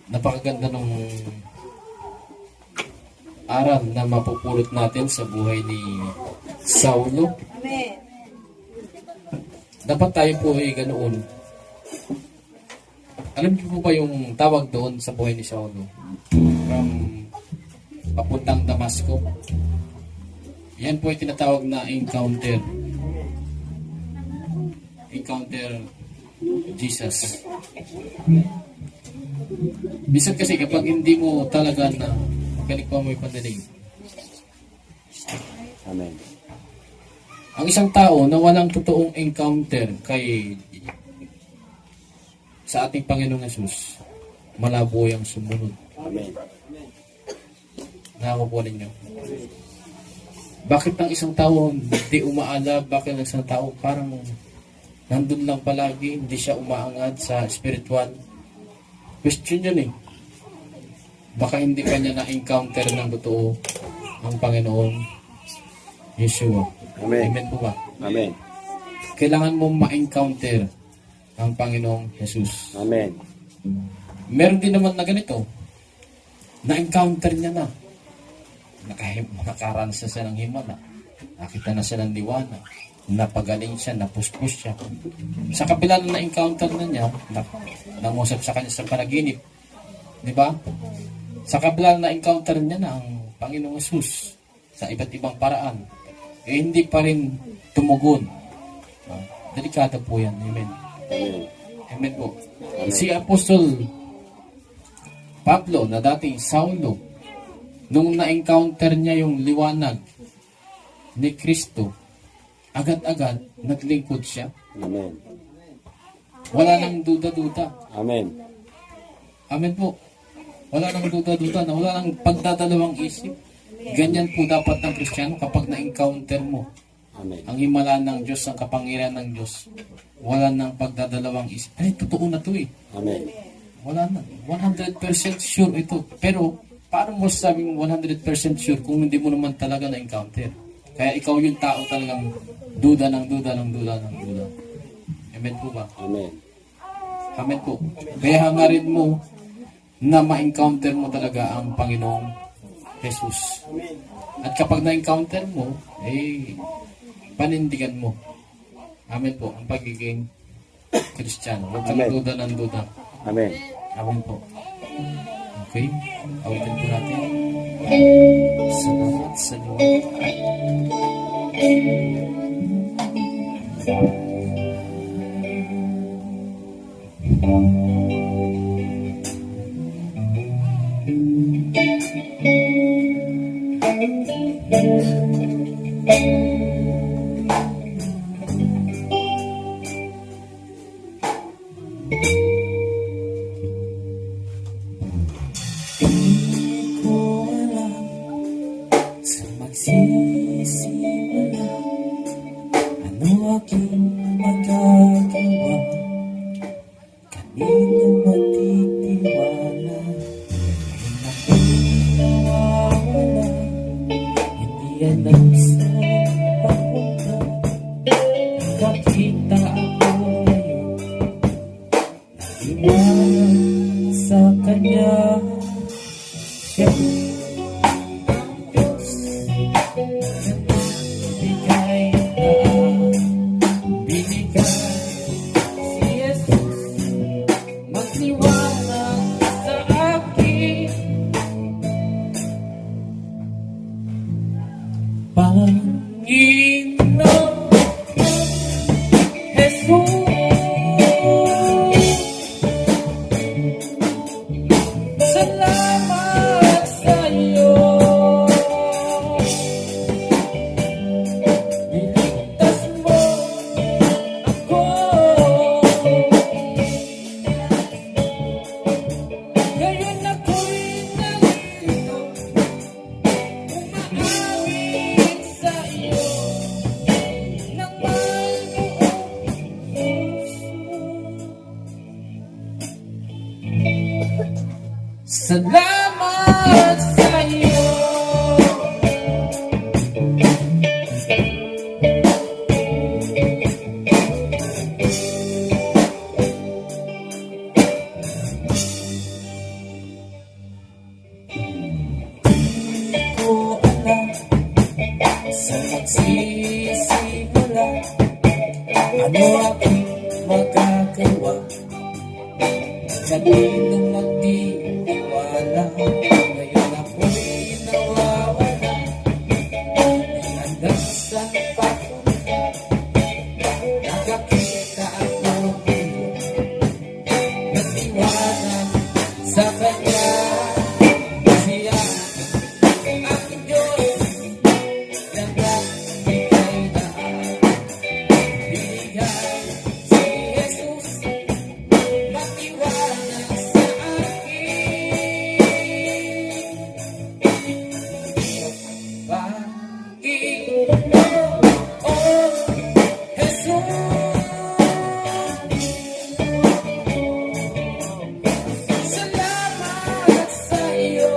Napakaganda ng aral na mapupulot natin sa buhay ni Saulo. Amen. Dapat tayo po ay ganoon. Alam niyo po ba yung tawag doon sa buhay ni Saulo? From papuntang Damasco. Yan po ay tinatawag na encounter. Encounter Jesus. Bisan kasi kapag hindi mo talaga na magaling pa mo ipandinig. Amen. Ang isang tao na walang totoong encounter sa ating Panginoong Yesus, malabo yung sumunod. Amen. Nakakuha ninyo. Bakit ang isang tao hindi umaala? Bakit ang isang tao parang nandun lang palagi, hindi siya umaangad sa spiritual? Question yun eh. Baka hindi pa niya na-encounter ng totoo ang Panginoon Yeshua. Amen. Amen po ba? Amen. Kailangan mo ma-encounter ang Panginoong Jesus. Amen. Meron din naman na ganito. Na-encounter niya na. Nakaranas siya ng himala. Nakita na siya ng liwanag. Napagaling siya, napuspos siya. Sa kabila na na-encounter na niya, nangusap sa kanya sa panaginip. Di ba? Sa kabila na na-encounter niya na ang Panginoong Jesus sa iba't ibang paraan, eh hindi pa rin tumugon. Delikado po yan. Amen. Amen. Amen po. Si Apostol Pablo na dating Saulo, nung na-encounter niya yung liwanag ni Kristo, agad-agad naglingkod siya. Amen. Wala nang duda-duda. Amen. Amen po. Wala nang duda-duda na wala nang pagdadalawang isip. Ganyan po dapat ng Kristiyano kapag na-encounter mo Amen. ang himala ng Diyos, ang kapangyarihan ng Diyos. Wala nang pagdadalawang isip. Ay, totoo na to eh. Amen. Wala na. 100% sure ito. Pero, paano mo sabing 100% sure kung hindi mo naman talaga na-encounter? Kaya ikaw yung tao talagang duda ng duda ng duda ng duda. Amen po ba? Amen. Amen po. Kaya hangarin mo na ma-encounter mo talaga ang Panginoong Jesus. At kapag na-encounter mo, eh, panindigan mo. Amen po. Ang pagiging Kristiyano. Huwag kang Amen. duda ng duda. Amen. Amen po. Okay? Awitin po natin. Salamat sa Lord. Hindi ko alam sa magsisimula ano aking magagawa, kanino matitiwala, ngayon ako'y nawawala, hindi alam saan papunta. Nakita ako ngayon, naiwanan sa Kanya. Siya ang Diyos na bigay na binigay. Si Jesus magliwanag sa akin. Panginoon Jesus, salamat sa iyo. Niligtas mo ako. Ngayon ako'y nalilito, umaawit sa iyo ng may buong puso. Salamat sa iyo. ako'y nung magtiwala, ngayon ako'y nawawala. Hanggang saan papunta, nakakita ako nagtiwala sa Kanya. Siya ang Diyos na nagbigay daan. Binigay si Jesus, matiwala sa akin. Panginoon Jesus, salamat sa iyo.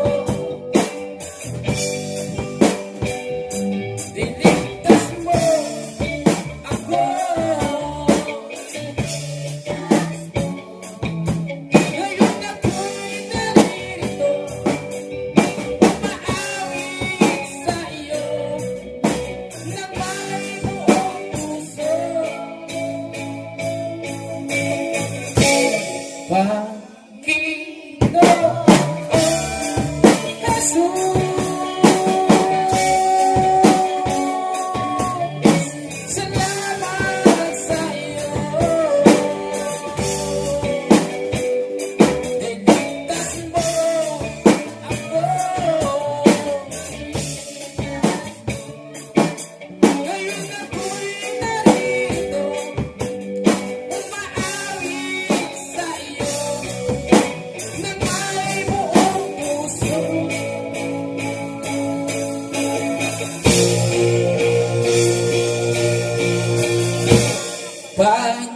Niligtas mo ako. Ngayon ako'y naririto, umaawit sa iyo na may buong puso. Panginoon Jesus, salamat sa iyo. Niligtas mo ako. Ngayon ako'y narito, umaawit sa iyo na may buong puso. Panginoon Jesus,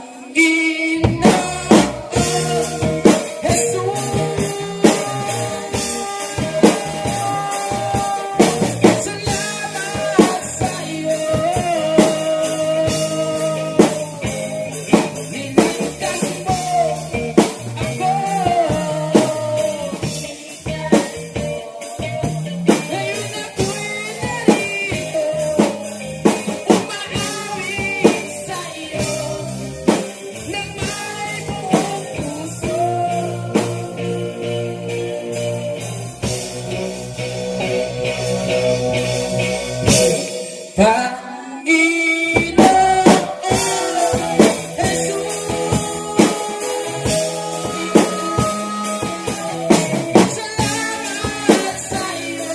salamat sa iyo. Niligtas mo ako. Ngayon ako'y narito, umaawit sa iyo na may buong puso. Panginoon Jesus, salamat sa iyo.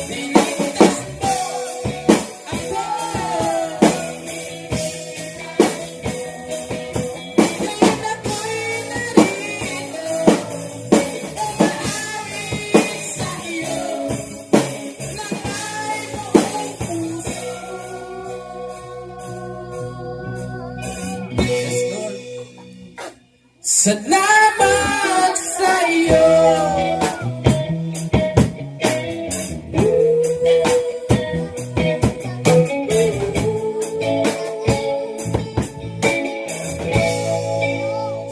Niligtas mo ako. Ngayon ako'y narito, umaawit sa iyo na may buong puso. Yes, Lord. Salamat sa iyo.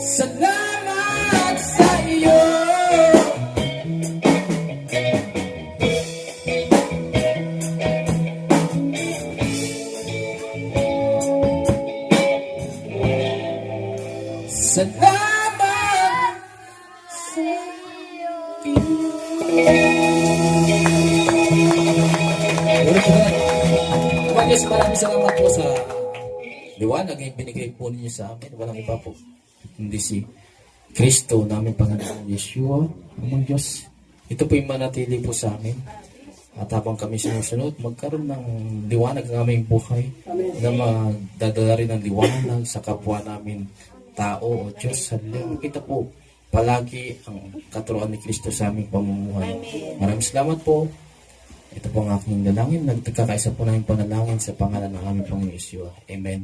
Salamat sa iyo. Salamat sa iyo. Lord Jesus, maraming salamat po sa liwanag na binigay po ninyo sa amin. Walang iba po, hindi si Kristo namin Panginoon Yeshua, amang Diyos. Ito po yung manatili po sa amin. At habang kami sinusunod, magkaroon ng liwanag ng aming buhay na magdadala rin ng liwanag sa kapwa namin tao o Diyos. Hallelujah. Kita po palagi ang katuruan ni Kristo sa aming pamumuhay. Maraming salamat po. Ito po ang aking dalangin. Nagkakaisa po namin panalangin sa pangalan ng aming Panginoon Yeshua. Amen.